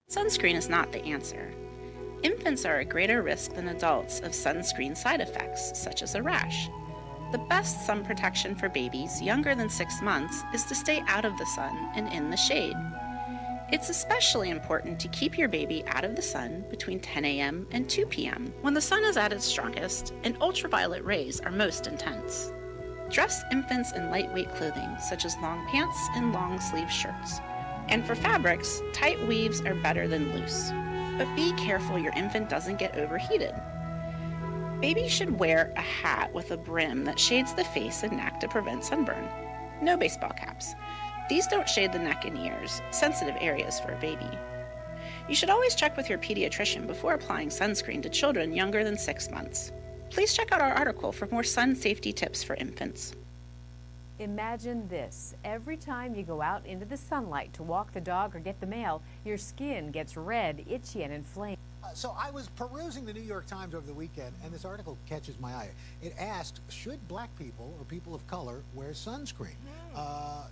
Sunscreen is not the answer. Infants are at greater risk than adults of sunscreen side effects, such as a rash. The best sun protection for babies younger than 6 months is to stay out of the sun and in the shade. It's especially important to keep your baby out of the sun between 10 a.m. and 2 p.m. when the sun is at its strongest and ultraviolet rays are most intense. Dress infants in lightweight clothing such as long pants and long sleeve shirts. And for fabrics, tight weaves are better than loose. But be careful your infant doesn't get overheated. Babies should wear a hat with a brim that shades the face and neck to prevent sunburn. No baseball caps. These don't shade the neck and ears, sensitive areas for a baby. You should always check with your pediatrician before applying sunscreen to children younger than 6 months. Please check out our article for more sun safety tips for infants. Imagine this. Every time you go out into the sunlight to walk the dog or get the mail, your skin gets red, itchy, and inflamed. So I was perusing the New York Times over the weekend, and this article catches my eye. It asked, should black people or people of color wear sunscreen?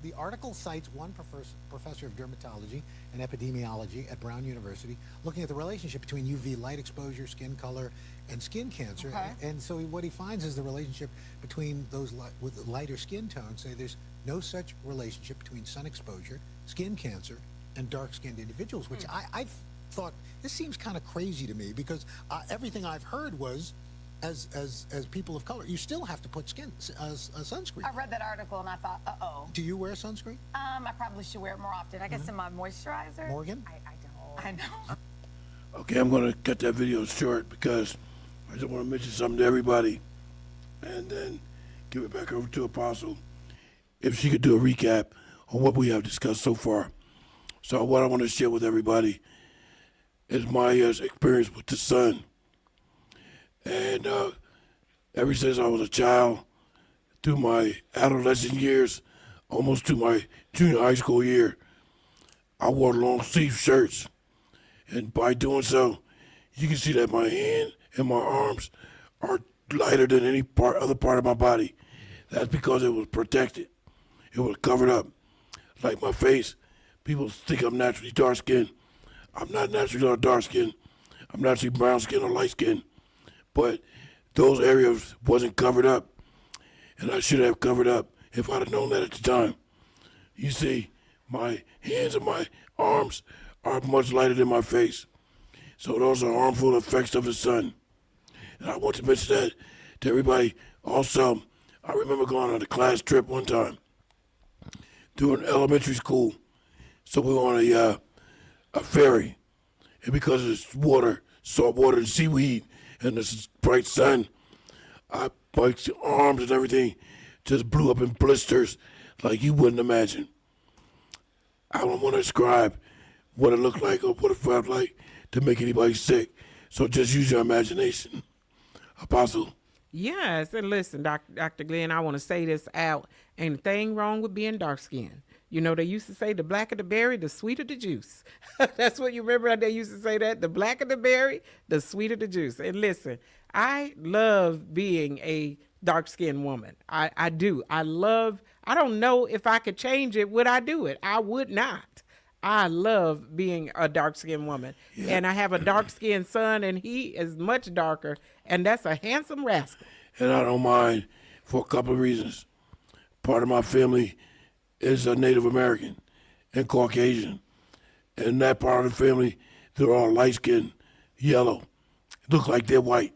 The article cites one professor of dermatology and epidemiology at Brown University looking at the relationship between UV light exposure, skin color, and skin cancer. Okay. And so what he finds is the relationship between those with lighter skin tones say there's no such relationship between sun exposure, skin cancer, and dark-skinned individuals, which I thought, this seems kind of crazy to me because everything I've heard was as people of color, you still have to put sunscreen. I read that article and I thought, uh-oh. Do you wear sunscreen? I probably should wear it more often. I guess in my moisturizer. Morgan? I know. Okay, I'm going to cut that video short because I just want to mention something to everybody and then give it back over to Apostle if she could do a recap on what we have discussed so far. So what I want to share with everybody is my experience with the sun. And ever since I was a child, through my adolescent years, almost to my junior high school year, I wore long sleeve shirts. And by doing so, you can see that my hand and my arms are lighter than any other part of my body. That's because it was protected. It was covered up. Like my face, people think I'm naturally dark skinned. I'm not naturally dark skinned. I'm naturally brown skinned or light skinned. But those areas wasn't covered up. And I should have covered up if I'd have known that at the time. You see, my hands and my arms are much lighter than my face. So those are harmful effects of the sun. And I want to mention that to everybody. Also, I remember going on a class trip one time during elementary school. So we were on a ferry. And because it's water, salt water and seaweed and the bright sun, my arms and everything just blew up in blisters like you wouldn't imagine. I don't want to describe what it looked like or what it felt like to make anybody sick. So just use your imagination. Apostle. Yes, and listen, Dr. Glenn, I want to say this out. Ain't a thing wrong with being dark-skinned. You know, they used to say the blacker the berry, the sweeter the juice. That's what you remember how they used to say that? The blacker the berry, the sweeter the juice. And listen, I love being a dark-skinned woman. I do. I don't know if I could change it. Would I do it? I would not. I love being a dark-skinned woman. Yeah. And I have a dark-skinned son, and he is much darker, and that's a handsome rascal. And I don't mind for a couple of reasons. Part of my family is a Native American and Caucasian. And that part of the family, they're all light-skinned, yellow, look like they're white.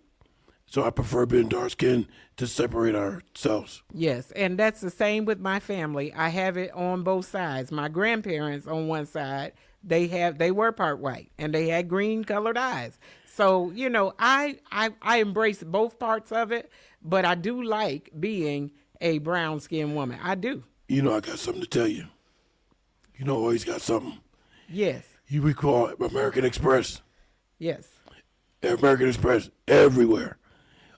So I prefer being dark-skinned to separate ourselves. Yes, and that's the same with my family. I have it on both sides. My grandparents on one side, they were part white, and they had green-colored eyes. So, you know, I embrace both parts of it, but I do like being a brown-skinned woman. I do. You know, I got something to tell you. You know, always got something. Yes. You recall American Express? Yes. American Express everywhere.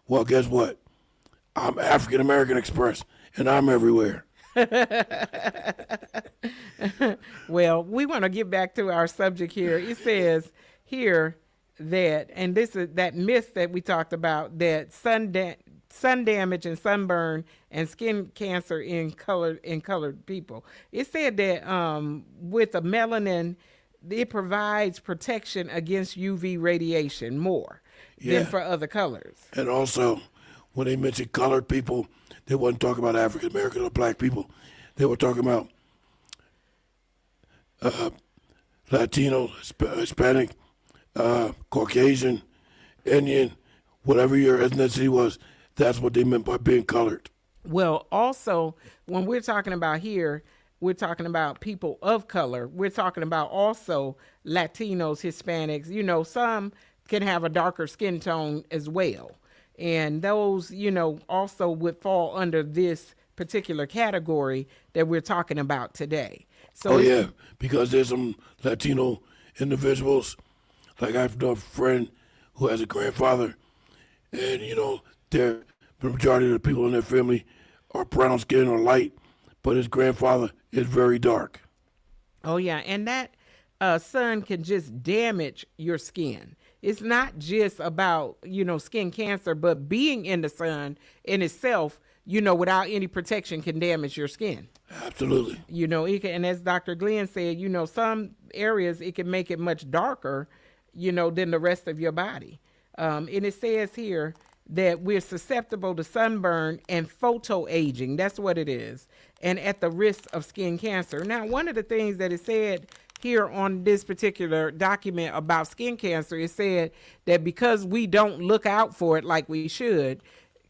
Well, guess what? I'm African American Express, and I'm everywhere. Well, we want to get back to our subject here. It says here that, and this is that myth that we talked about, that sun damage and sunburn and skin cancer in colored people. It said that with a melanin it provides protection against UV radiation more than for other colors. And also, when they mentioned colored people, they wasn't talking about African American or black people. They were talking about Latino, Hispanic, Caucasian, Indian, whatever your ethnicity was. That's what they meant by being colored. Well, also, when we're talking about here, we're talking about people of color. We're talking about also Latinos, Hispanics. You know, some can have a darker skin tone as well. And those, you know, also would fall under this particular category that we're talking about today. So yeah, because there's some Latino individuals, like I have a friend who has a grandfather, and, you know, the majority of the people in their family are brown skin or light, but his grandfather is very dark. Oh, yeah, and that sun can just damage your skin. It's not just about, you know, skin cancer, but being in the sun in itself, you know, without any protection can damage your skin. Absolutely. You know, it can, and as Dr. Glenn said, you know, some areas it can make it much darker, you know, than the rest of your body. And it says here that we're susceptible to sunburn and photoaging. That's what it is. And at the risk of skin cancer. Now, one of the things that it said here on this particular document about skin cancer, it said that because we don't look out for it like we should,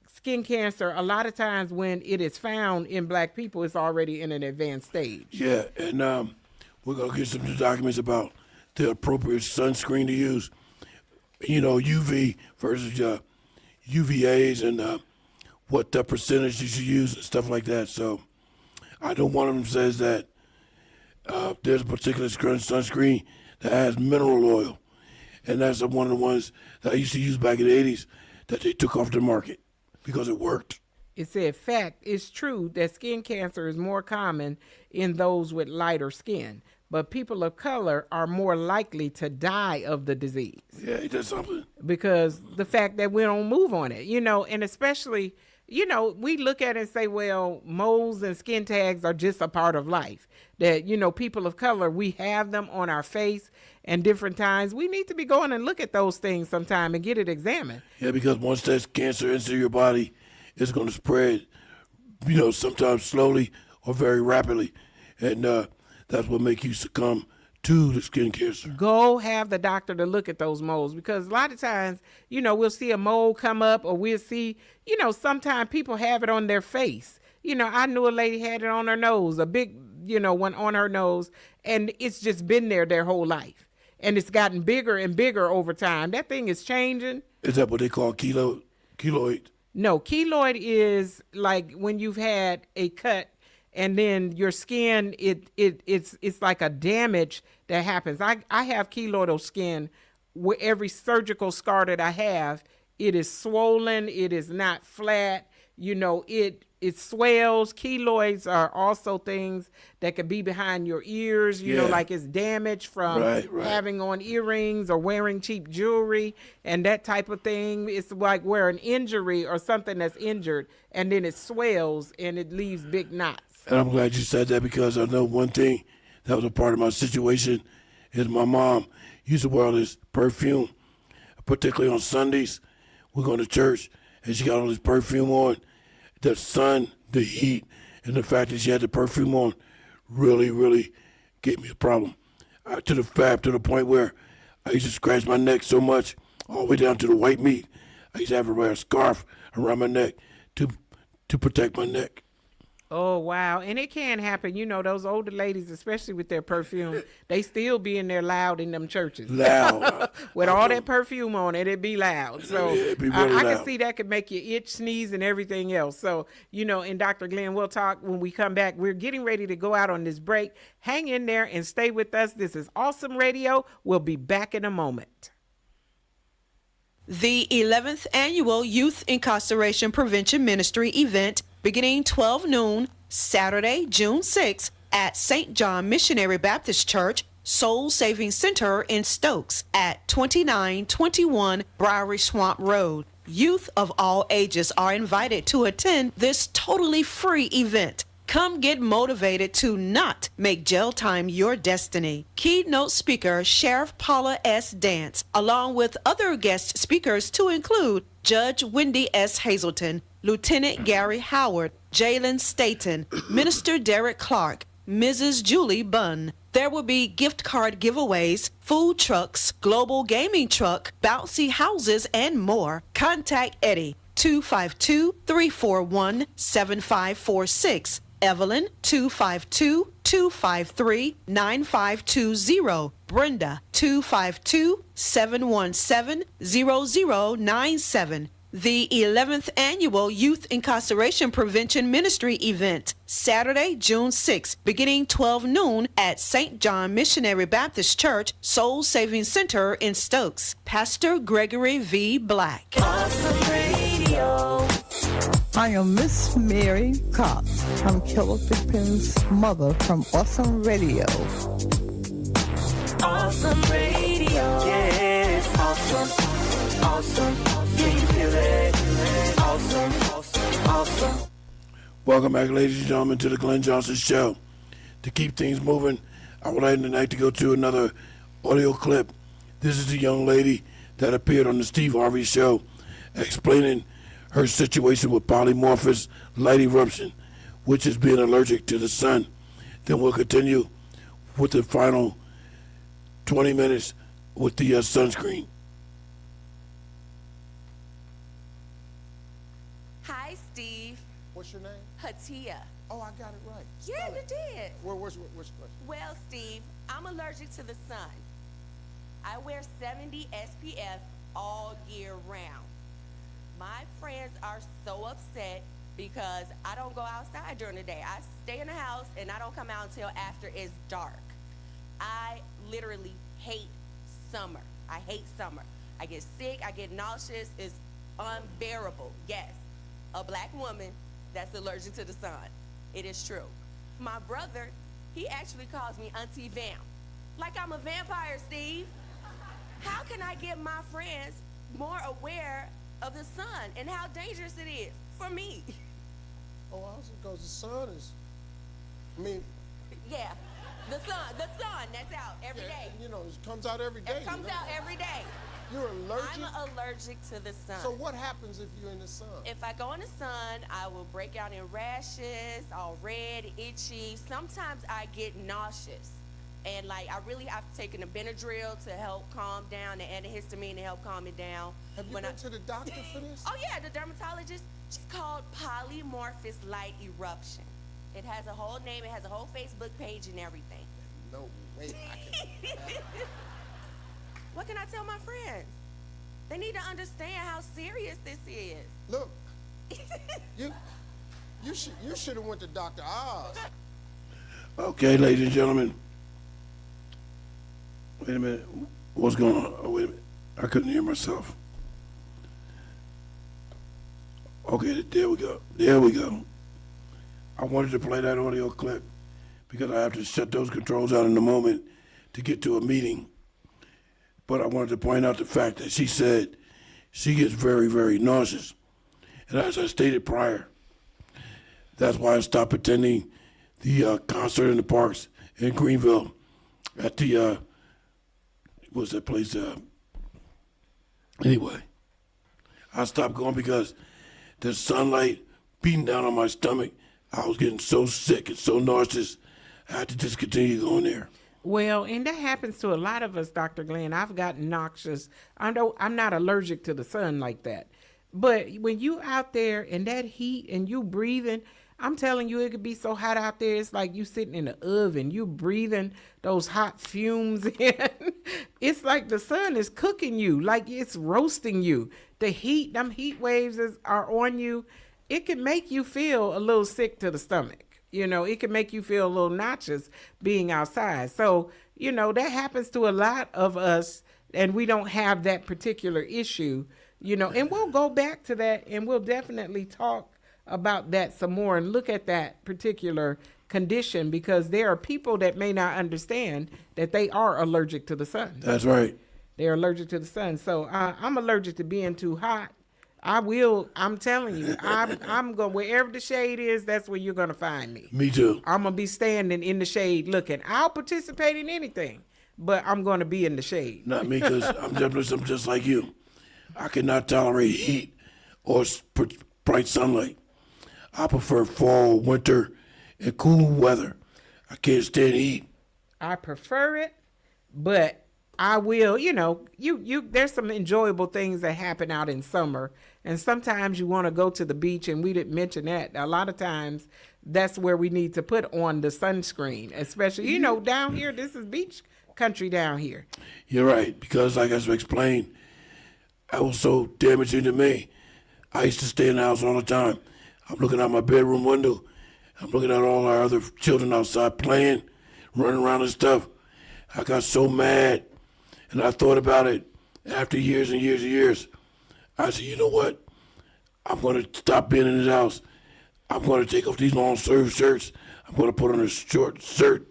skin cancer, a lot of times when it is found in black people, it's already in an advanced stage. Yeah, and we're going to get some documents about the appropriate sunscreen to use, you know, UV versus UVAs and what the percentage you should use and stuff like that. So I know one of them says that there's a particular sunscreen that has mineral oil, and that's one of the ones that I used to use back in the 80s that they took off the market because it worked. It said, fact, it's true that skin cancer is more common in those with lighter skin, but people of color are more likely to die of the disease. Yeah, he did something. Because the fact that we don't move on it, you know, and especially, you know, we look at it and say, well, moles and skin tags are just a part of life. That, you know, people of color, we have them on our face and different times. We need to be going and look at those things sometime and get it examined. Yeah, because once there's cancer into your body, it's going to spread, you know, sometimes slowly or very rapidly. And that's what makes you succumb to the skin cancer. Go have the doctor to look at those moles, because a lot of times, you know, we'll see a mole come up, or we'll see, you know, sometimes people have it on their face. You know, I knew a lady had it on her nose, a big, you know, one on her nose, and it's just been there their whole life. And it's gotten bigger and bigger over time. That thing is changing. Is that what they call keloid? No, keloid is like when you've had a cut and then your skin, it's like a damage that happens. I have keloidal skin where every surgical scar that I have, it is swollen, it is not flat, you know, it swells. Keloids are also things that could be behind your ears, you know, like it's damage from having on earrings or wearing cheap jewelry and that type of thing. It's like where an injury or something that's injured and then it swells and it leaves big knots. And I'm glad you said that, because I know one thing that was a part of my situation is my mom used to wear all this perfume, particularly on Sundays. We're going to church and she got all this perfume on. The sun, the heat, and the fact that she had the perfume on really, really gave me a problem. To the point where I used to scratch my neck so much, all the way down to the white meat. I used to have to wear a scarf around my neck to protect my neck. Oh, wow. And it can happen. You know, those older ladies, especially with their perfume, they still be in there loud in them churches. Loud. With all that perfume on it, it'd be loud. So it'd be really I loud. can see that could make you itch, sneeze, and everything else. So, you know, and Dr. Glenn, we'll talk when we come back. We're getting ready to go out on this break. Hang in there and stay with us. This is Awesome Radio. We'll be back in a moment. The 11th Annual Youth Incarceration Prevention Ministry event beginning 12 noon, Saturday, June 6th at St. John Missionary Baptist Church, Soul Saving Center in Stokes at 2921 Briary Swamp Road. Youth of all ages are invited to attend this totally free event. Come get motivated to not make jail time your destiny. Keynote speaker Sheriff Paula S. Dance, along with other guest speakers to include Judge Wendy S. Hazelton, Lieutenant Gary Howard, Jalen Staten, Minister Derek Clark, Mrs. Julie Bunn. There will be gift card giveaways, food trucks, global gaming truck, bouncy houses, and more. Contact Eddie 252-341-7546. Evelyn 252-253-9520. Brenda 252-717-0097. The 11th Annual Youth Incarceration Prevention Ministry event, Saturday, June 6, beginning 12 noon at St. John Missionary Baptist Church, Soul Saving Center in Stokes. Pastor Gregory V. Black. Awesome Radio. I am Miss Mary Cox. I'm Killer Pippin's mother from Awesome Radio. Awesome Radio. Yes, awesome. Awesome. Can you feel it? Awesome. Awesome. Welcome back, ladies and gentlemen, to the Glenn Johnson Show. To keep things moving, I would like tonight to go to another audio clip. This is a young lady that appeared on the Steve Harvey Show explaining her situation with polymorphous light eruption, which is being allergic to the sun. Then we'll continue with the final 20 minutes with the sunscreen. Hi, Steve. What's your name? Hatia. Oh, I got it right. Yeah, Spell you it. did. What's your question? Well, Steve, I'm allergic to the sun. I wear 70 SPF all year round. My friends are so upset because I don't go outside during the day. I stay in the house and I don't come out until after it's dark. I literally hate summer. I hate summer. I get sick, I get nauseous. It's unbearable. Yes, a black woman that's allergic to the sun. It is true. My brother, he actually calls me Auntie Vamp. Like I'm a vampire, Steve. How can I get my friends more aware of the sun and how dangerous it is for me? Oh, also because the sun is, Yeah, the sun, that's out every day. you know, it comes out every day. It comes out every day. You're allergic? I'm allergic to the sun. So what happens if you're in the sun? If I go in the sun, I will break out in rashes, all red, itchy. Sometimes I get nauseous. And I've taken a Benadryl to help calm down, the antihistamine to help calm it down. Have you been to the doctor for this? Oh yeah, the dermatologist. It's called polymorphous light eruption. It has a whole name, it has a whole Facebook page and everything. No way I can. What can I tell my friends? They need to understand how serious this is. Look, you should have went to Dr. Oz. Okay, ladies and gentlemen. Wait a minute. What's going on? Oh, wait a minute. I couldn't hear myself. Okay, there we go. There we go. I wanted to play that audio clip because I have to shut those controls out in a moment to get to a meeting. But I wanted to point out the fact that she said she gets very, very nauseous. And as I stated prior, that's why I stopped attending the concert in the parks in Greenville at the, what's that place? Anyway, I stopped going because the sunlight beating down on my stomach, I was getting so sick and so nauseous, I had to discontinue going there. Well, and that happens to a lot of us, Dr. Glenn. I've gotten noxious. I know I'm not allergic to the sun like that. But when you out there in that heat and you breathing, I'm telling you, it could be so hot out there. It's like you sitting in the oven, you breathing those hot fumes in. It's like the sun is cooking you, like it's roasting you. The heat, them heat waves are on you. It can make you feel a little sick to the stomach. You know, it can make you feel a little nauseous being outside. So, you know, that happens to a lot of us, and we don't have that particular issue, you know, and we'll go back to that and we'll definitely talk about that some more and look at that particular condition, because there are people that may not understand that they are allergic to the sun. That's right. They're allergic to the sun. So I'm allergic to being too hot. I will. I'm telling you, I'm going wherever the shade is. That's where you're gonna find me. Me too. I'm gonna be standing in the shade looking. I'll participate in anything, but I'm gonna be in the shade. Not me, because I'm just like you. I cannot tolerate heat or bright sunlight. I prefer fall, winter, and cool weather. I can't stand heat. I prefer it, but I will. You know, you. There's some enjoyable things that happen out in summer, and sometimes you want to go to the beach, and we didn't mention that. A lot of times, that's where we need to put on the sunscreen, especially down here. This is beach country down here. You're right, because like I explained, that was so damaging to me. I used to stay in the house all the time. I'm looking out my bedroom window. I'm looking at all our other children outside playing, running around and stuff. I got so mad, and I thought about it after years and years and years. I said, you know what? I'm going to stop being in this house. I'm going to take off these long sleeve shirts. I'm going to put on a short shirt,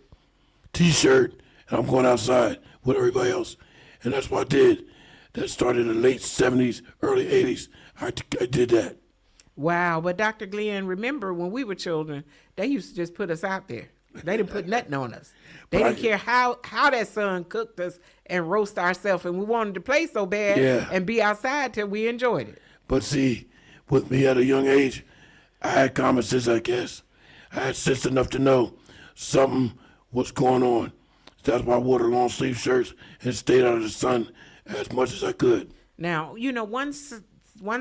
T-shirt, and I'm going outside with everybody else. And that's what I did. That started in the late 70s, early 80s. I did that. Wow, but Dr. Glenn, remember when we were children, they used to just put us out there. They didn't put nothing on us. They didn't care how that sun cooked us and roast ourselves, and we wanted to play so bad and be outside till we enjoyed it. But see, with me at a young age, I had common sense, I guess. I had sense enough to know something was going on. That's why I wore the long sleeve shirts and stayed out of the sun as much as I could. Now, one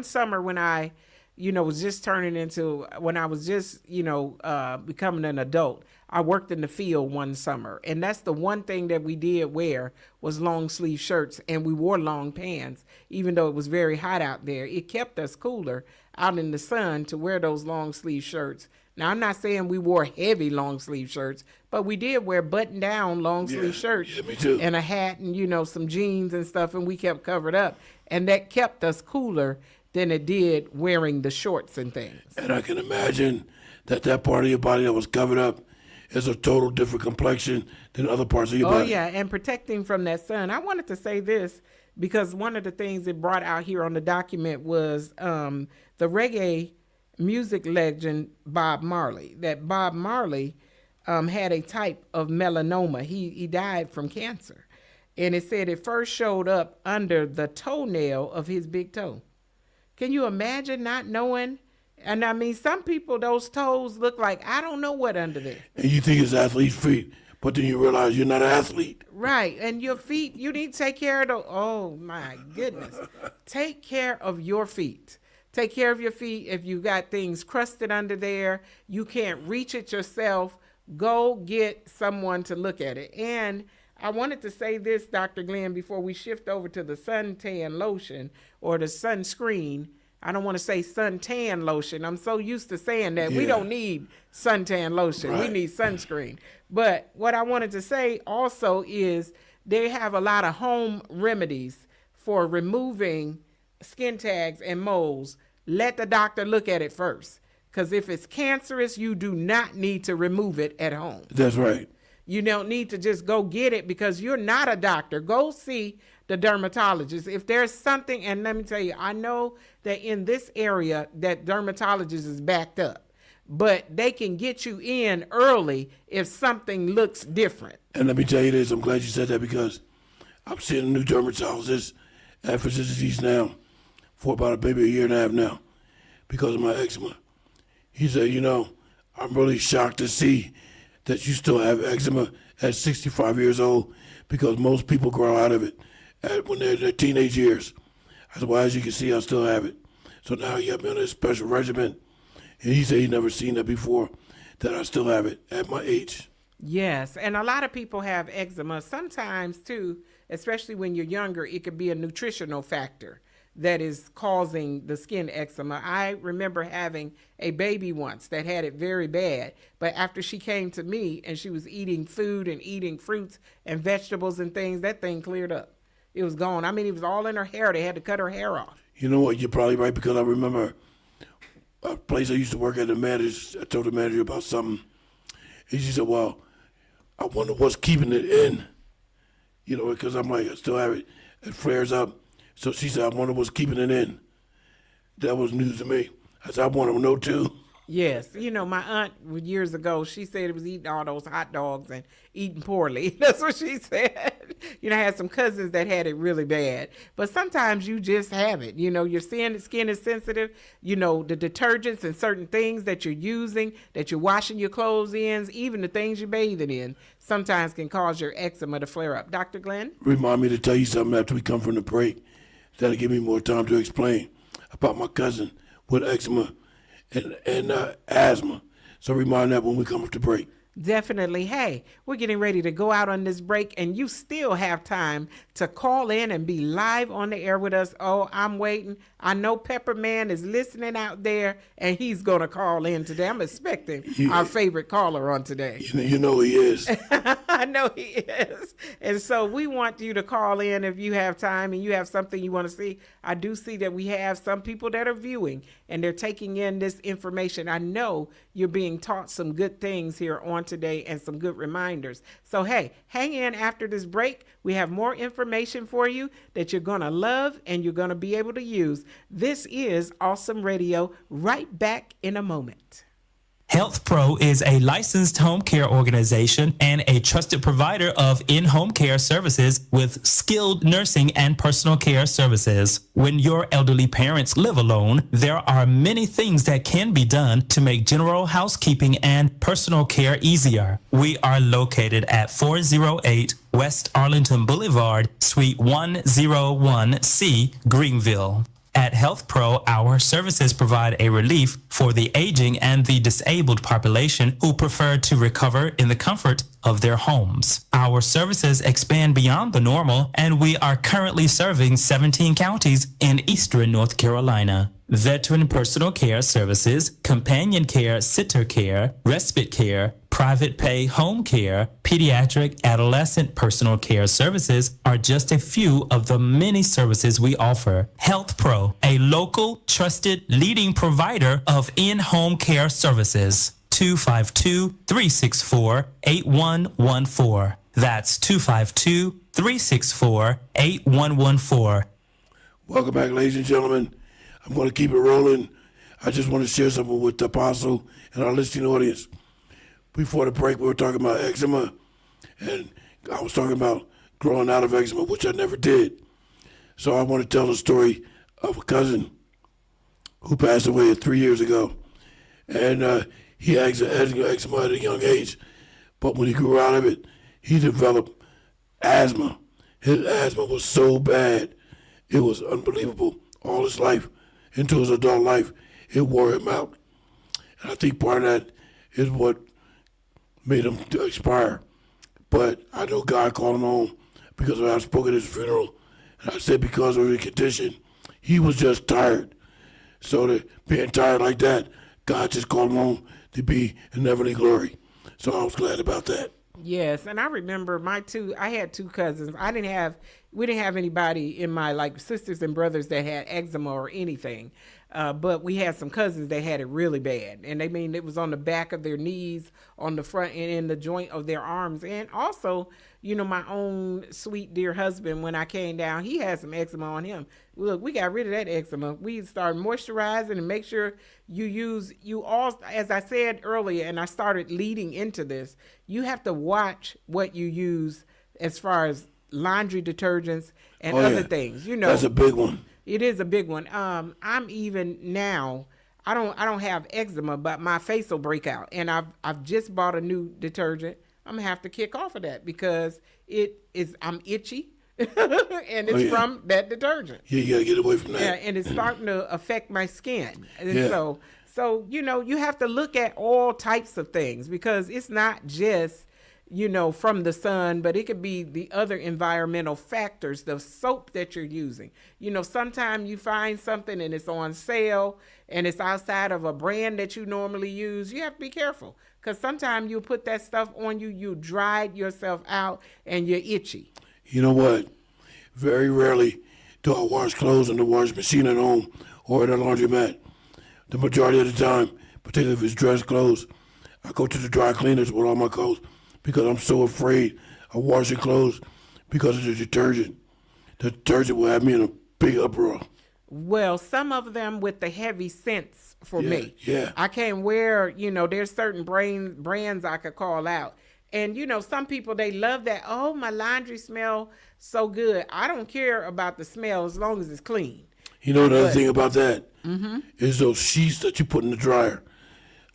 summer when I, was just when I was just, becoming an adult, I worked in the field one summer. And that's the one thing that we did wear was long sleeve shirts, and we wore long pants, even though it was very hot out there. It kept us cooler out in the sun to wear those long sleeve shirts. Now, I'm not saying we wore heavy long sleeve shirts, but we did wear button down long sleeve shirts. Yeah, me too. And a hat and, some jeans and stuff, and we kept covered up. And that kept us cooler than it did wearing the shorts and things. And I can imagine that part of your body that was covered up is a total different complexion than other parts of your body. Oh, yeah, and protecting from that sun. I wanted to say this because one of the things it brought out here on the document was the reggae music legend Bob Marley. That Bob Marley had a type of melanoma. He died from cancer. And it said it first showed up under the toenail of his big toe. Can you imagine not knowing? And I mean, some people, those toes look like, I don't know what under there. And you think it's athlete's feet, but then you realize you're not an athlete. Right. And your feet, you need to take care of oh my goodness. Take care of your feet. Take care of your feet. If you got things crusted under there, you can't reach it yourself, go get someone to look at it. And I wanted to say this, Dr. Glenn, before we shift over to the suntan lotion or the sunscreen. I don't want to say suntan lotion. I'm so used to saying that. We don't need suntan lotion. Right. We need sunscreen. But what I wanted to say also is they have a lot of home remedies for removing skin tags and moles. Let the doctor look at it first. Because if it's cancerous, you do not need to remove it at home. That's right. You don't need to just go get it because you're not a doctor. Go see the dermatologist. If there's something, and let me tell you, I know that in this area that dermatologist is backed up, but they can get you in early if something looks different. And let me tell you this, I'm glad you said that because I'm seeing a new dermatologist at Physicians now for about maybe a year and a half now because of my eczema. He said, I'm really shocked to see that you still have eczema at 65 years old because most people grow out of it when they're in their teenage years. I said, well, as you can see, I still have it. So now you have me on a special regimen. And he said he'd never seen that before, that I still have it at my age. Yes, and a lot of people have eczema. Sometimes, too, especially when you're younger, it could be a nutritional factor that is causing the skin eczema. I remember having a baby once that had it very bad, but after she came to me and she was eating food and eating fruits and vegetables and things, that thing cleared up. It was gone. I mean, it was all in her hair. They had to cut her hair off. You know what? You're probably right because I remember a place I used to work at, I told the manager about something. And she said, well, I wonder what's keeping it in. Because I'm like, I still have it. It flares up. So she said, I wonder what's keeping it in. that was news to me. I said, I want to know too. Yes, you know, my aunt years ago, she said it was eating all those hot dogs and eating poorly. That's what she said. You know, I had some cousins that had it really bad. But sometimes you just have it. You know, your skin is sensitive. You know, the detergents and certain things that you're using, that you're washing your clothes in, even the things you're bathing in, sometimes can cause your eczema to flare up. Dr. Glenn? Remind me to tell you something after we come from the break. That'll give me more time to explain about my cousin with eczema and asthma. So remind that when we come off the break. Definitely. Hey, we're getting ready to go out on this break, and you still have time to call in and be live on the air with us. Oh, I'm waiting. I know Pepperman is listening out there, and he's going to call in today. I'm expecting our favorite caller on today. You know he is. I know he is. And so we want you to call in if you have time and you have something you want to see. I do see that we have some people that are viewing, and they're taking in this information. I know you're being taught some good things here on today and some good reminders. So, hey, hang in after this break. We have more information for you that you're going to love and you're going to be able to use. This is Awesome Radio. Right back in a moment. Health Pro is a licensed home care organization and a trusted provider of in-home care services with skilled nursing and personal care services. When your elderly parents live alone, there are many things that can be done to make general housekeeping and personal care easier. We are located at 408 West Arlington Boulevard, Suite 101C, Greenville. At Health Pro, our services provide a relief for the aging and the disabled population who prefer to recover in the comfort of their homes. Our services expand beyond the normal, and we are currently serving 17 counties in eastern North Carolina. Veteran personal care services, companion care, sitter care, respite care, private pay home care, pediatric adolescent personal care services are just a few of the many services we offer. Health Pro, a local, trusted, leading provider of in-home care services. 252-364-8114. That's 252-364-8114. Welcome back, ladies and gentlemen. I'm going to keep it rolling. I just want to share something with the Apostle and our listening audience. Before the break, we were talking about eczema, and I was talking about growing out of eczema, which I never did. So I want to tell the story of a cousin who passed away 3 years ago. And he had eczema at a young age, but when he grew out of it, he developed asthma. His asthma was so bad, it was unbelievable. All his life, into his adult life, it wore him out. And I think part of that is what made him to expire. But I know God called him home because I spoke at his funeral. And I said because of the condition, he was just tired. So that being tired like that, God just called him home to be in heavenly glory. So I was glad about that. Yes, and I remember I had two cousins. We didn't have anybody in my like sisters and brothers that had eczema or anything. But we had some cousins that had it really bad. And it was on the back of their knees, on the front and in the joint of their arms. And also, you know, my own sweet dear husband, when I came down, he had some eczema on him. Look, we got rid of that eczema. We started moisturizing and make sure as I said earlier, and I started leading into this, you have to watch what you use as far as laundry detergents and other things. You know, that's a big one. It is a big one. I'm even now, I don't have eczema, but my face will break out. And I've just bought a new detergent. I'm gonna have to kick off of that because I'm itchy and it's from that detergent. Yeah, you gotta get away from that. Yeah, and it's starting to affect my skin. And so, you know, you have to look at all types of things because it's not just, you know, from the sun, but it could be the other environmental factors, the soap that you're using. You know, sometimes you find something and it's on sale and it's outside of a brand that you normally use. You have to be careful because sometimes you put that stuff on you dried yourself out and you're itchy. You know what? Very rarely do I wash clothes in the washing machine at home or at a laundromat. The majority of the time, particularly if it's dress clothes, I go to the dry cleaners with all my clothes because I'm so afraid of washing clothes because of the detergent. The detergent will have me in a big uproar. Well, some of them with the heavy scents for me. Yeah. I can't wear, there's certain brands I could call out. And, some people, they love that. Oh, my laundry smell so good. I don't care about the smell as long as it's clean. You know the other thing about that is those sheets that you put in the dryer.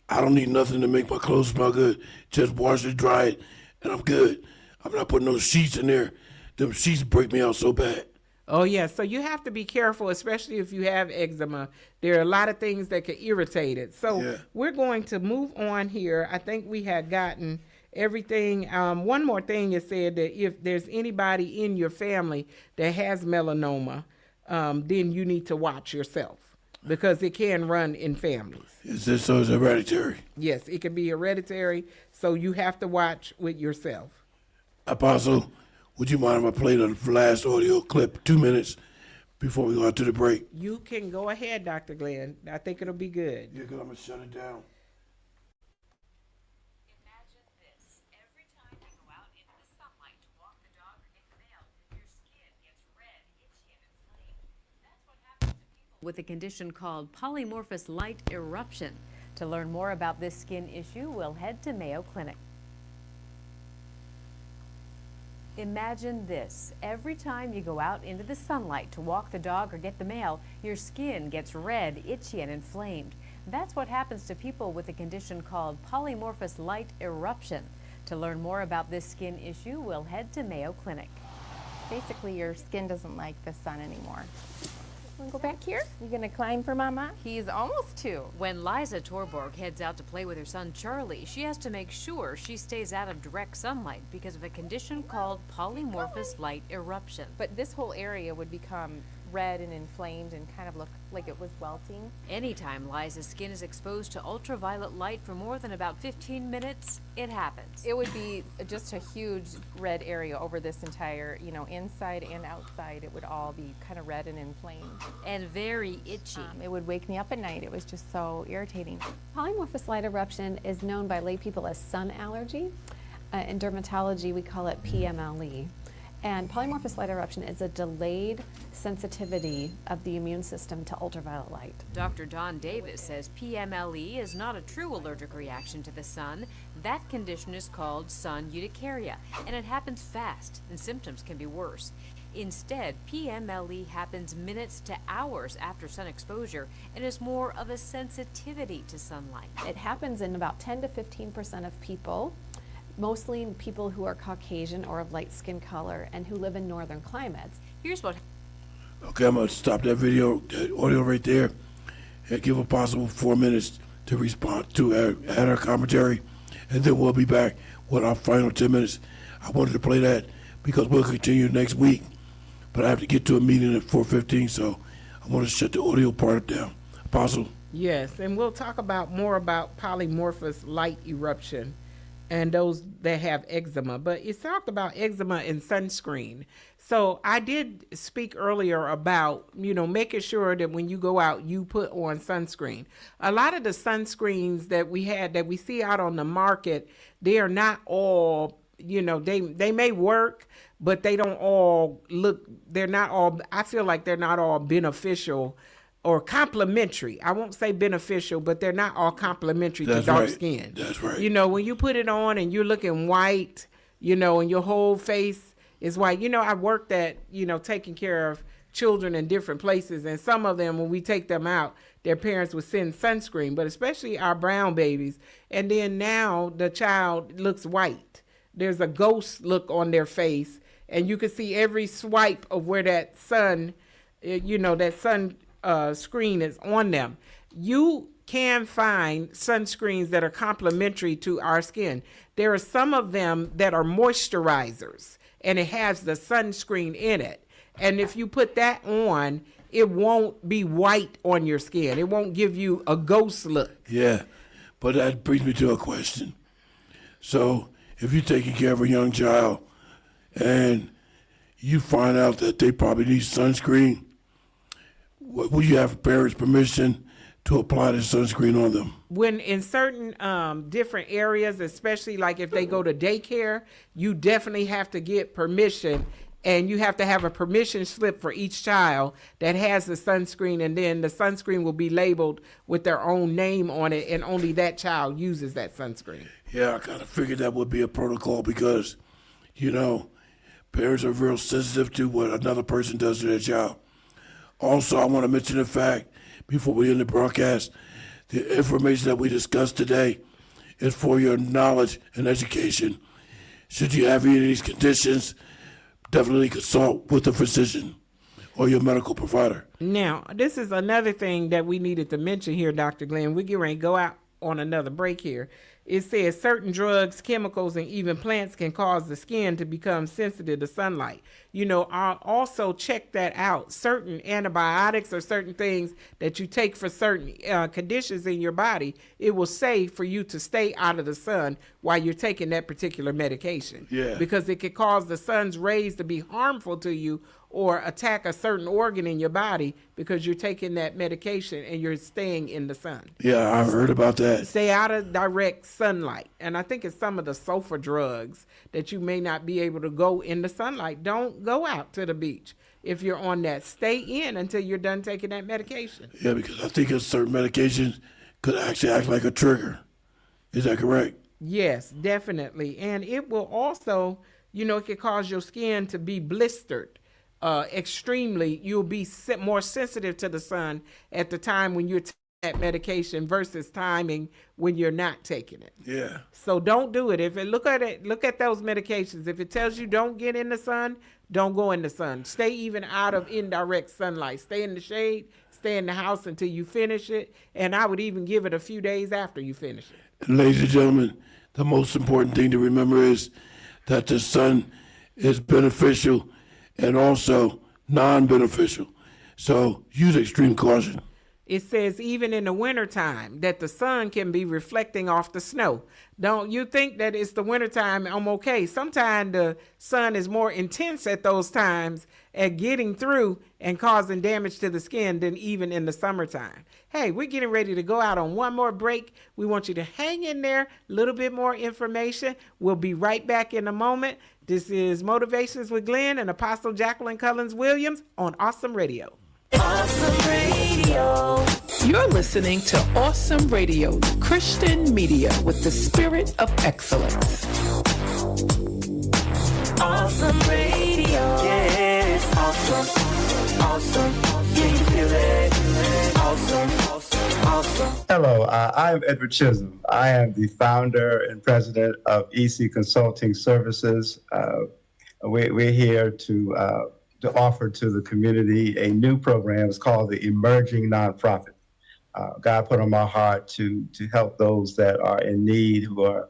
I don't need nothing to make my clothes smell good. Just wash it, dry it, and I'm good. I'm not putting those sheets in there. Them sheets break me out so bad. Oh, yeah. So you have to be careful, especially if you have eczema. There are a lot of things that could irritate it. So we're going to move on here. I think we had gotten everything. One more thing is said that if there's anybody in your family that has melanoma, then you need to watch yourself because it can run in families. Is this so? It's hereditary? Yes, it can be hereditary. So you have to watch with yourself. Apostle, would you mind if I played the last audio clip, 2 minutes, before we go out to the break? You can go ahead, Dr. Glenn. I think it'll be good. Yeah, because I'm going to shut it down. Imagine this. Every time you go out into the sunlight to walk the dog or get the mail, your skin gets red, itchy, and inflamed. That's what happens to people with a condition called polymorphous light eruption. To learn more about this skin issue, we'll head to Mayo Clinic. Imagine this. Every time you go out into the sunlight to walk the dog or get the mail, your skin gets red, itchy, and inflamed. That's what happens to people with a condition called polymorphous light eruption. To learn more about this skin issue, we'll head to Mayo Clinic. Basically, your skin doesn't like the sun anymore. Want to go back here? You gonna climb for Mama? He's almost 2. When Liza Torborg heads out to play with her son Charlie, she has to make sure she stays out of direct sunlight because of a condition called polymorphous light eruption. But this whole area would become red and inflamed and kind of look like it was welting. Anytime Liza's skin is exposed to ultraviolet light for more than about 15 minutes, it happens. It would be just a huge red area over this entire, inside and outside. It would all be kind of red and inflamed. And very itchy. It would wake me up at night. It was just so irritating. Polymorphous light eruption is known by lay people as sun allergy. In dermatology, we call it PMLE. And polymorphous light eruption is a delayed sensitivity of the immune system to ultraviolet light. Dr. Don Davis says PMLE is not a true allergic reaction to the sun. That condition is called sun urticaria, and it happens fast, and symptoms can be worse. Instead, PMLE happens minutes to hours after sun exposure and is more of a sensitivity to sunlight. It happens in about 10 to 15% of people, mostly people who are Caucasian or of light skin color and who live in northern climates. Here's what. Okay, I'm going to stop that video, that audio right there, and give Apostle 4 minutes to respond to add our commentary, and then we'll be back with our final 10 minutes. I wanted to play that because we'll continue next week, but I have to get to a meeting at 4:15, so I want to shut the audio part down. Apostle? Yes, and we'll talk more about polymorphous light eruption and those that have eczema, but it's talked about eczema and sunscreen. So I did speak earlier about, making sure that when you go out, you put on sunscreen. A lot of the sunscreens that we see out on the market, they are not all, they may work, but they don't all I feel like they're not all beneficial or complementary. I won't say beneficial, but they're not all complementary to dark skin. That's right. When you put it on and you're looking white, and your whole face is white. I worked at, taking care of children in different places, and some of them, when we take them out, their parents would send sunscreen, but especially our brown babies. And then now the child looks white. There's a ghost look on their face, and you can see every swipe of where that sun, screen is on them. You can find sunscreens that are complementary to our skin. There are some of them that are moisturizers, and it has the sunscreen in it. And if you put that on, it won't be white on your skin. It won't give you a ghost look. Yeah, but that brings me to a question. So if you're taking care of a young child and you find out that they probably need sunscreen, will you have parents' permission to apply the sunscreen on them? When in certain different areas, especially like if they go to daycare, you definitely have to get permission and you have to have a permission slip for each child that has the sunscreen, and then the sunscreen will be labeled with their own name on it, and only that child uses that sunscreen. Yeah, I kind of figured that would be a protocol because, you know, parents are real sensitive to what another person does to their child. Also, I want to mention the fact, before we end the broadcast, the information that we discussed today is for your knowledge and education. Should you have any of these conditions, definitely consult with a physician or your medical provider. Now, this is another thing that we needed to mention here, Dr. Glenn. We're getting ready to go out on another break here. It says certain drugs, chemicals, and even plants can cause the skin to become sensitive to sunlight. You know, I'll also check that out. Certain antibiotics or certain things that you take for certain conditions in your body, it will say for you to stay out of the sun while you're taking that particular medication. Yeah. Because it could cause the sun's rays to be harmful to you or attack a certain organ in your body because you're taking that medication and you're staying in the sun. Yeah, I've heard about that. Stay out of direct sunlight. And I think it's some of the sulfur drugs that you may not be able to go in the sunlight. Don't go out to the beach. If you're on that, stay in until you're done taking that medication. Yeah, because I think certain medications could actually act like a trigger. Is that correct? Yes, definitely. And it will also, you know, it could cause your skin to be blistered. Extremely, you'll be more sensitive to the sun at the time when you're taking that medication versus timing when you're not taking it. Yeah. So don't do it. If it look at those medications. If it tells you don't get in the sun, don't go in the sun. Stay even out of indirect sunlight. Stay in the shade. Stay in the house until you finish it. And I would even give it a few days after you finish it. And ladies and gentlemen, the most important thing to remember is that the sun is beneficial and also non-beneficial. So use extreme caution. It says even in the wintertime that the sun can be reflecting off the snow. Don't you think that it's the wintertime, I'm okay. Sometimes the sun is more intense at those times at getting through and causing damage to the skin than even in the summertime. Hey, we're getting ready to go out on one more break. We want you to hang in there, a little bit more information. We'll be right back in a moment. This is Motivations with Glenn and Apostle Jacquelin Cullins Williams on Awesome Radio. Awesome Radio. You're listening to Awesome Radio, Christian media with the spirit of excellence. Awesome Radio. Yes, awesome. Awesome. Can you feel it? Awesome. Awesome. Hello, I'm Edward Chisholm. I am the founder and president of EC Consulting Services. We're here to offer to the community a new program. It's called the Emerging Nonprofit. God put on my heart to help those that are in need, who are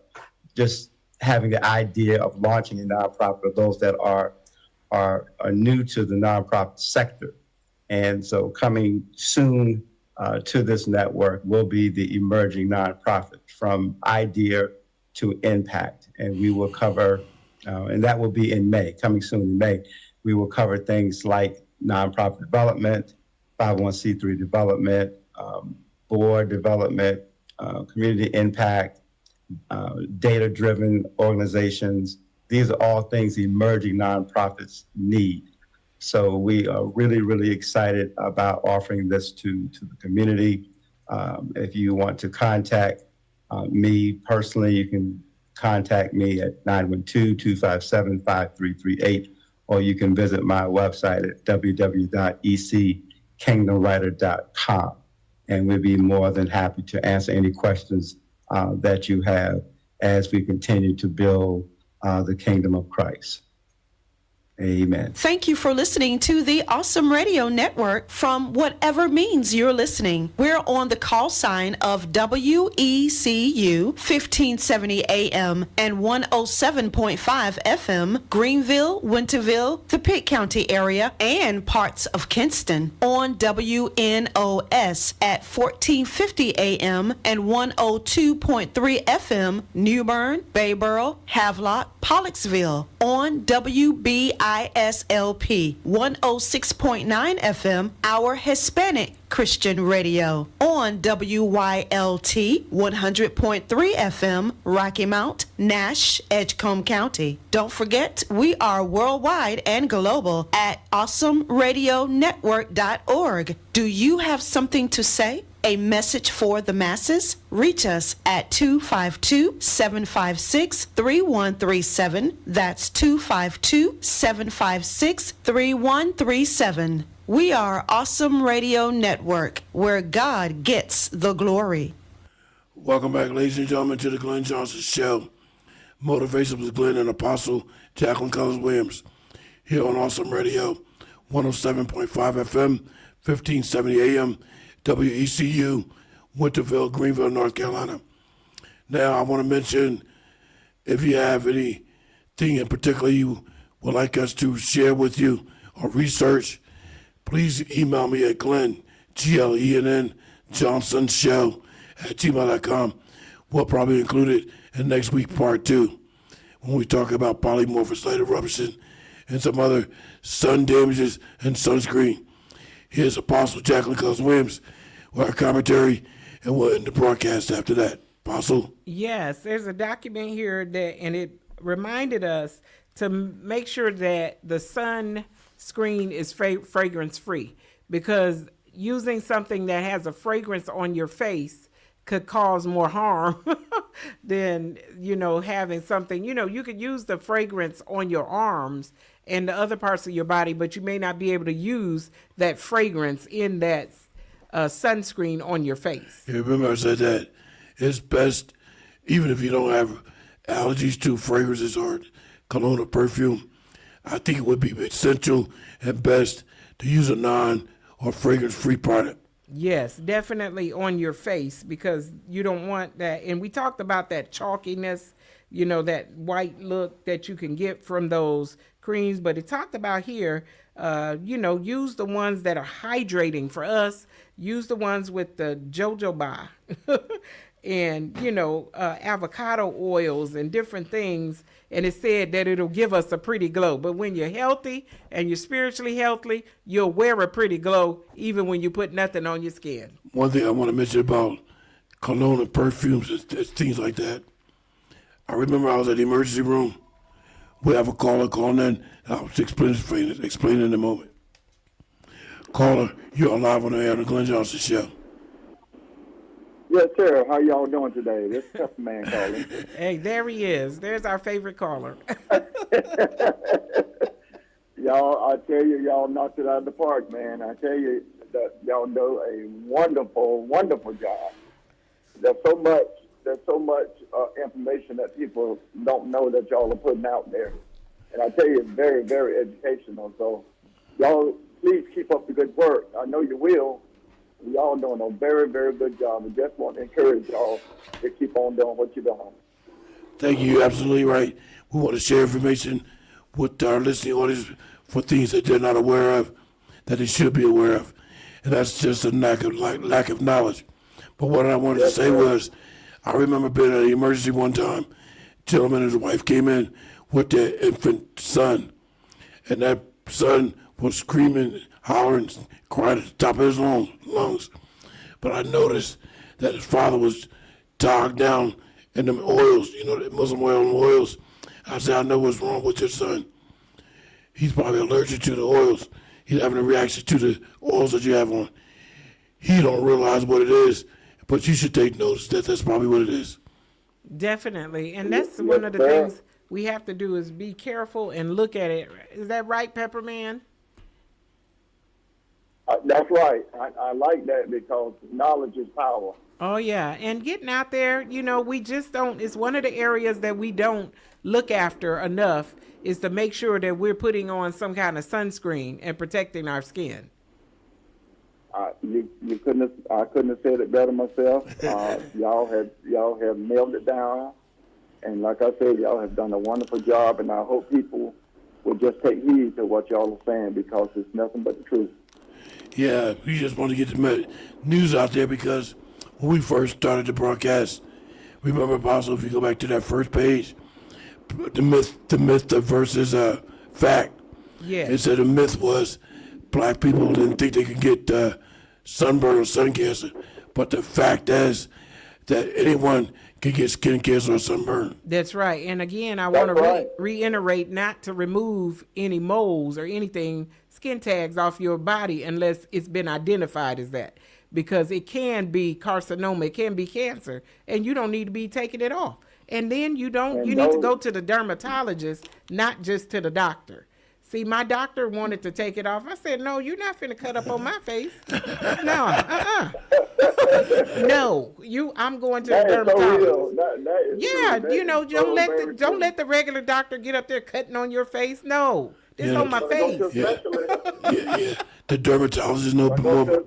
just having the idea of launching a nonprofit, or those that are new to the nonprofit sector. And so coming soon to this network will be the Emerging Nonprofit, from idea to impact. And we will cover, and that will be in May, coming soon in May. We will cover things like nonprofit development, 501c3 development, board development, community impact, data-driven organizations. These are all things emerging nonprofits need. So we are really, really excited about offering this to the community. If you want to contact me personally, you can contact me at 912-257-5338, or you can visit my website at www.eckingdomwriter.com. And we'll be more than happy to answer any questions that you have as we continue to build the kingdom of Christ. Amen. Thank you for listening to the Awesome Radio Network from whatever means you're listening. We're on the call sign of WECU 1570 AM and 107.5 FM, Greenville, Winterville, the Pitt County area, and parts of Kinston. On WNOS at 1450 AM and 102.3 FM, New Bern, Bayboro, Havelock, Pollocksville. On WBIC WISLP 106.9 FM, our Hispanic Christian radio. On WYLT 100.3 FM, Rocky Mount, Nash, Edgecombe County. Don't forget, we are worldwide and global at awesomeradionetwork.org. Do you have something to say? A message for the masses? Reach us at 252-756-3137. That's 252-756-3137. We are Awesome Radio Network, where God gets the glory. Welcome back, ladies and gentlemen, to the Glenn Johnson Show. Motivation with Glenn and Apostle Jacquelin Cullins Williams here on Awesome Radio, 107.5 FM, 1570 AM, WECU, Winterville, Greenville, North Carolina. Now, I want to mention, if you have anything in particular you would like us to share with you or research, please email me at Glenn, Glenn, Johnson Show at gmail.com. We'll probably include it in next week part 2 when we talk about polymorphous light eruption and some other sun damages and sunscreen. Here's Apostle Jacquelin Cullins Williams with our commentary, and we'll end the broadcast after that. Apostle? Yes, there's a document here and it reminded us to make sure that the sunscreen is fragrance free, because using something that has a fragrance on your face could cause more harm than, having something, you could use the fragrance on your arms and the other parts of your body, but you may not be able to use that fragrance in that sunscreen on your face. You remember I said that it's best, even if you don't have allergies to fragrances or cologne or perfume, I think it would be essential and best to use a non or fragrance-free product. Yes, definitely on your face, because you don't want that. And we talked about that chalkiness, that white look that you can get from those creams. But it talked about here, use the ones that are hydrating for us. Use the ones with the jojoba and, avocado oils and different things. And it said that it'll give us a pretty glow. But when you're healthy and you're spiritually healthy, you'll wear a pretty glow even when you put nothing on your skin. One thing I want to mention about cologne and perfumes and things like that. I remember I was at the emergency room. We have a caller calling in. I'll explain in a moment. Caller, you're live on the air on the Glenn Johnson Show. Yes, sir. How y'all doing today? This tough man calling. Hey, there he is. There's our favorite caller. Y'all, I tell you, y'all knocked it out of the park, man. I tell you that y'all do a wonderful, wonderful job. There's so much information that people don't know that y'all are putting out there. And I tell you, it's very, very educational. So y'all, please keep up the good work. I know you will. Y'all doing a very, very good job. We just want to encourage y'all to keep on doing what you're doing. Thank you. You're absolutely right. We want to share information with our listening audience for things that they're not aware of, that they should be aware of. And that's just a lack of knowledge. But what I wanted to say was, I remember being at an emergency one time. A gentleman and his wife came in with their infant son. And that son was screaming, hollering, crying at the top of his lungs. But I noticed that his father was togged down in them oils, the Muslim oil and oils. I said, I know what's wrong with your son. He's probably allergic to the oils. He's having a reaction to the oils that you have on. He don't realize what it is, but you should take notice that that's probably what it is. Definitely. And that's one of the things we have to do is be careful and look at it. Is that right, Pepperman? That's right. I like that because knowledge is power. Oh, yeah. And getting out there, we just don't, it's one of the areas that we don't look after enough is to make sure that we're putting on some kind of sunscreen and protecting our skin. I couldn't have said it better myself. Y'all have nailed it down. And like I said, y'all have done a wonderful job. And I hope people will just take heed to what y'all are saying because it's nothing but the truth. Yeah, we just want to get the news out there because when we first started the broadcast, remember, Apostle, if you go back to that first page, the myth versus fact. Yeah. They said the myth was black people didn't think they could get sunburn or sun cancer, but the fact is that anyone can get skin cancer or sunburn. That's right. And again, I want to reiterate not to remove any moles or anything, skin tags off your body unless it's been identified as that. Because it can be carcinoma, it can be cancer, and you don't need to be taking it off. And then you need to go to the dermatologist, not just to the doctor. See, my doctor wanted to take it off. I said, no, you're not finna cut up on my face. No, no, I'm going to the dermatologist. Don't let the regular doctor get up there cutting on your face. No, this on my face. Yeah. The dermatologist know more.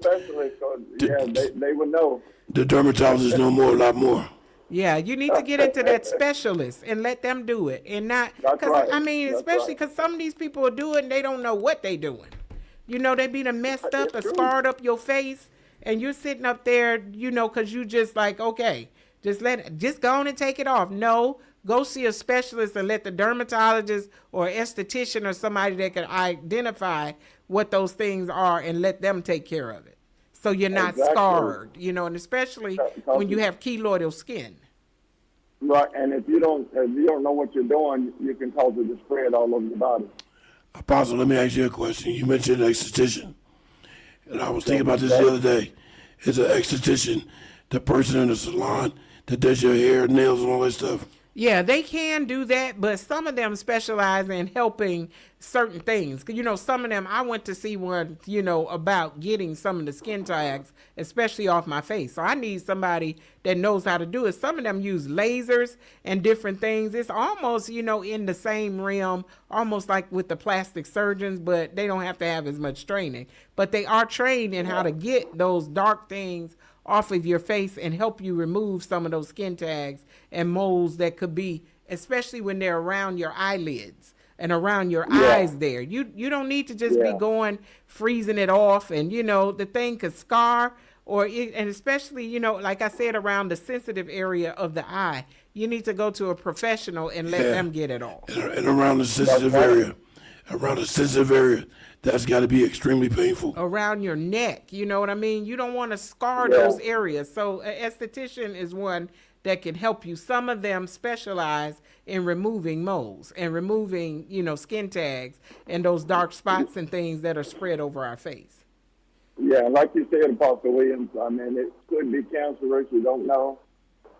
They would know. The dermatologist know more, a lot more. Yeah, you need to get into that specialist and let them do it, and not because especially because some of these people will do it and they don't know what they doing. You know, they be done messed up or scarred up your face, and you're sitting up there, because you just like, okay, just go on and take it off. No, go see a specialist and let the dermatologist or esthetician or somebody that can identify what those things are and let them take care of it. So you're not scarred, and especially when you have keloidal skin. Right, and if you don't know what you're doing, you can cause it to spread all over your body. Apostle, let me ask you a question. You mentioned esthetician, and I was thinking about this the other day. Is an esthetician the person in the salon that does your hair, nails, and all that stuff? Yeah, they can do that, but some of them specialize in helping certain things. Some of them, I went to see one, about getting some of the skin tags, especially off my face. So I need somebody that knows how to do it. Some of them use lasers and different things. It's almost, in the same realm, almost like with the plastic surgeons, but they don't have to have as much training. But they are trained in how to get those dark things off of your face and help you remove some of those skin tags and moles that could be, especially when they're around your eyelids and around your eyes there. You don't need to just be going freezing it off, and the thing could scar, and especially like I said, around the sensitive area of the eye. You need to go to a professional and let them get it off. And around the sensitive area, that's got to be extremely painful. Around your neck, you know what I mean? You don't want to scar those areas. So an esthetician is one that can help you. Some of them specialize in removing moles and removing, skin tags and those dark spots and things that are spread over our face. Yeah, like you said, Apostle Williams, it could be cancerous, you don't know.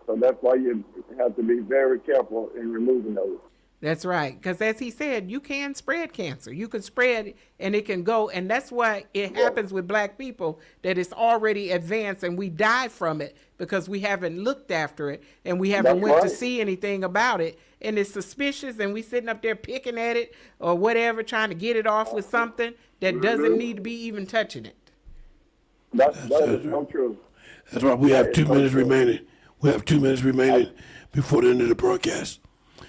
So that's why you have to be very careful in removing those. That's right. Because as he said, you can spread cancer. You can spread and it can go. And that's why it happens with black people, that it's already advanced and we die from it because we haven't looked after it and we haven't went to see anything about it. And it's suspicious and we sitting up there picking at it or whatever, trying to get it off with something that doesn't need to be even touching it. That is so true. That's why we have 2 minutes remaining. We have 2 minutes remaining before the end of the broadcast.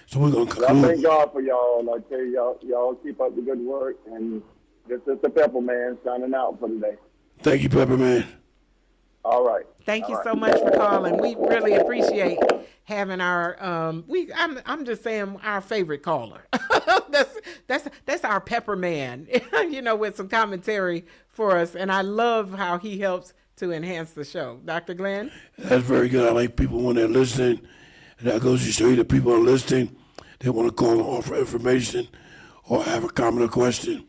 So we're going to conclude. I thank God for y'all. I tell you, y'all keep up the good work. And this is the Pepper Man signing out for today. Thank you, Pepper Man. All right. Thank you so much for calling. We really appreciate having our I'm just saying our favorite caller. that's our Pepper Man, with some commentary for us. And I love how he helps to enhance the show. Dr. Glenn? That's very good. I like people when they're listening. And that goes to show you that people are listening. They want to call and offer information or have a comment or question.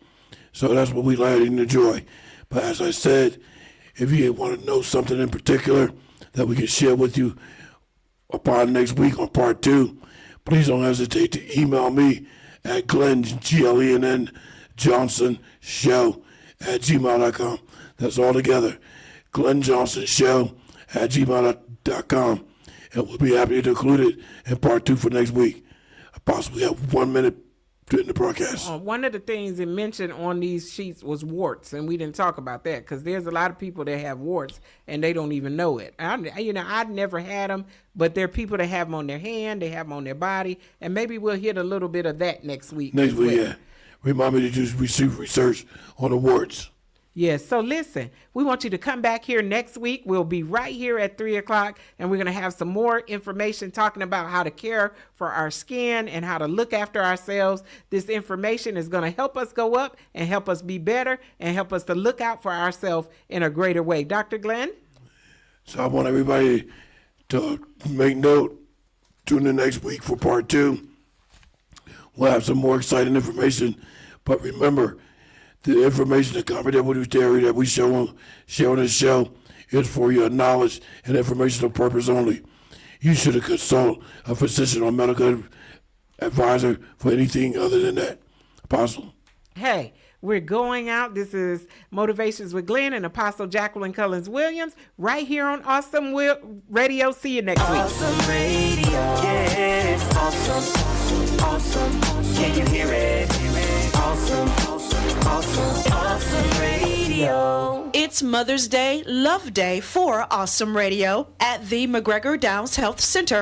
So that's what we like and enjoy. But as I said, if you want to know something in particular that we can share with you upon next week on part 2, please don't hesitate to email me at Glenn, Glenn Johnson Show at gmail.com. That's all together. Glenn Johnson Show at gmail.com. And we'll be happy to include it in part 2 for next week. Possibly have 1 minute to end the broadcast. One of the things it mentioned on these sheets was warts, and we didn't talk about that because there's a lot of people that have warts and they don't even know it. I'd never had them, but there are people that have them on their hand, they have them on their body, and maybe we'll hit a little bit of that next week. Next week, yeah. Remind me to do research on the warts. Yes. So listen, we want you to come back here next week. We'll be right here at 3 o'clock, and we're going to have some more information talking about how to care for our skin and how to look after ourselves. This information is going to help us go up and help us be better and help us to look out for ourselves in a greater way. Dr. Glenn? So I want everybody to make note. Tune in next week for part 2. We'll have some more exciting information. But remember, the information and confidential theory that we share on this show is for your knowledge and informational purpose only. You should consult a physician or medical advisor for anything other than that. Apostle? Hey, we're going out. This is Motivations with Glenn and Apostle Jacquelin Cullins Williams right here on Awesome Radio. See you next week. Awesome Radio. Yes, awesome, awesome. Can you hear it? Awesome, awesome, awesome radio. It's Mother's Day Love Day for Awesome Radio at the McGregor Downs Health Center